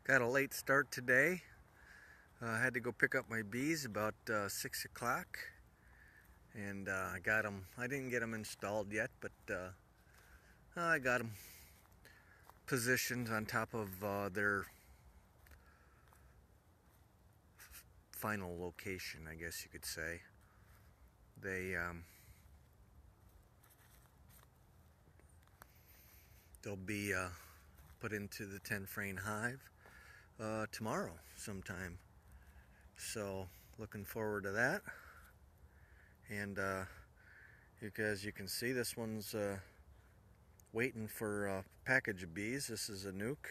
Got a late start today. I had to go pick up my bees about 6 o'clock, and I got them. I didn't get them installed yet, but I got them positioned on top of their final location, I guess you could say. They'll be put into the 10 frame hive tomorrow sometime. So looking forward to that. And as you can see, this one's waiting for a package of bees. This is a nuke,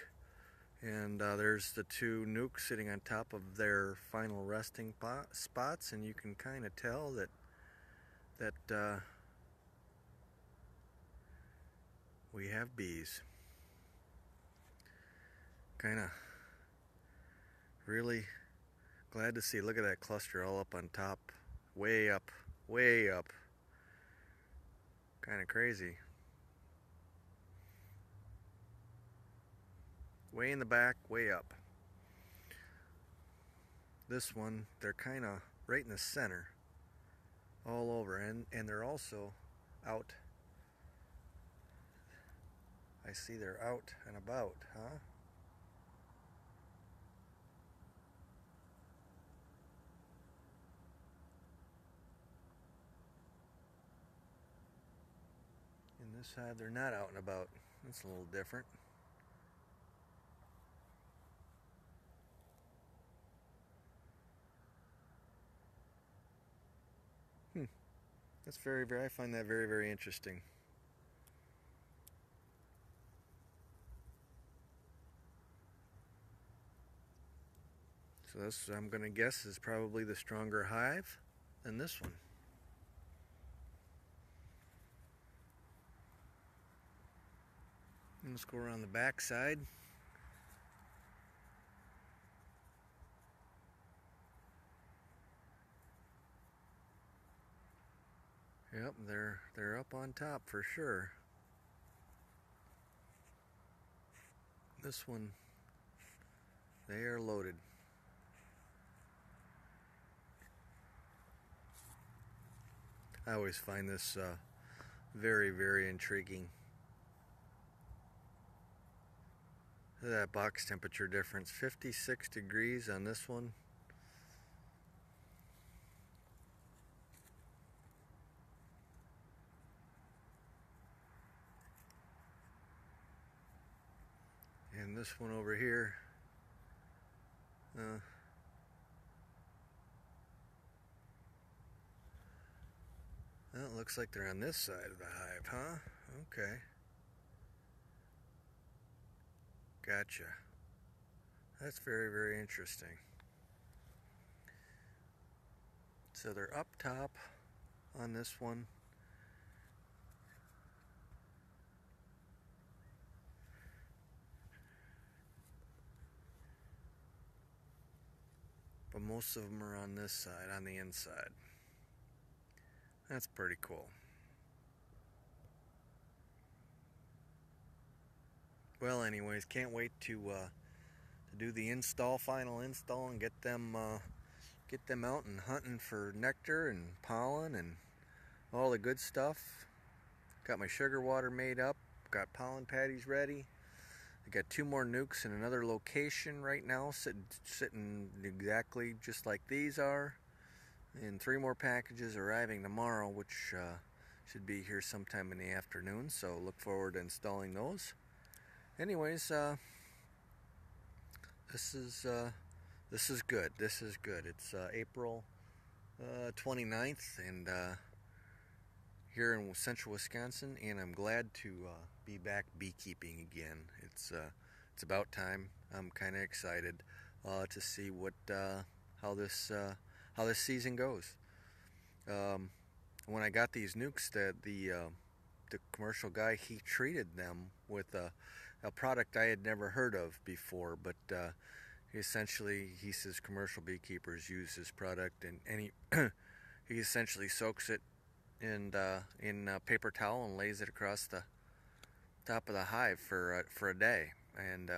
and there's the two nukes sitting on top of their final resting spots, and you can kind of tell that we have bees. Kind of really glad to see. Look at that cluster all up on top, way up, way up. Kind of crazy. Way in the back, way up. This one, they're kind of right in the center, all over, and they're also out. I see they're out and about, huh? In this hive, they're not out and about. That's a little different. That's I find that very, very interesting. So this, I'm going to guess, is probably the stronger hive than this one. And let's go around the back side. Yep, they're up on top for sure. This one, they are loaded. I always find this very, very intriguing. Look at that box temperature difference, 56 degrees on this one. And this one over here, well, it looks like they're on this side of the hive, huh? Okay. Gotcha. That's very, very interesting. So they're up top on this one. But most of them are on this side, on the inside. That's pretty cool. Well, anyways, can't wait to do the final install, and get them out and hunting for nectar and pollen and all the good stuff. Got my sugar water made up. Got pollen patties ready. I got 2 more nukes in another location right now, sitting exactly just like these are, and 3 more packages arriving tomorrow, which should be here sometime in the afternoon. So look forward to installing those. Anyways, this is good. This is good. It's April 29th, and here in central Wisconsin, and I'm glad to be back beekeeping again. It's about time. I'm kind of excited to see how this season goes. When I got these nukes, the commercial guy, he treated them with a product I had never heard of before, but he says commercial beekeepers use this product, and he essentially soaks it in a paper towel and lays it across the top of the hive for a day, and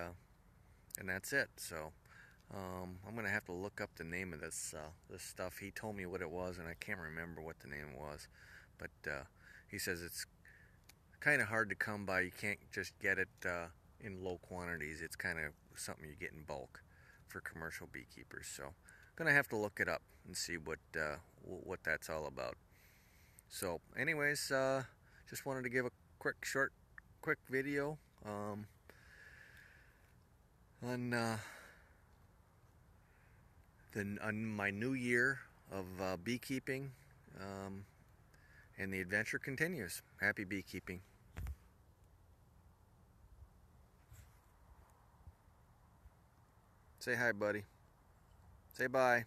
and that's it. So I'm gonna have to look up the name of this stuff. He told me what it was, and I can't remember what the name was. But he says it's kind of hard to come by. You can't just get it in low quantities. It's kind of something you get in bulk for commercial beekeepers. So I'm gonna have to look it up and see what that's all about. So, anyways, just wanted to give a quick video on on my new year of beekeeping, and the adventure continues. Happy beekeeping. Say hi, buddy. Say bye.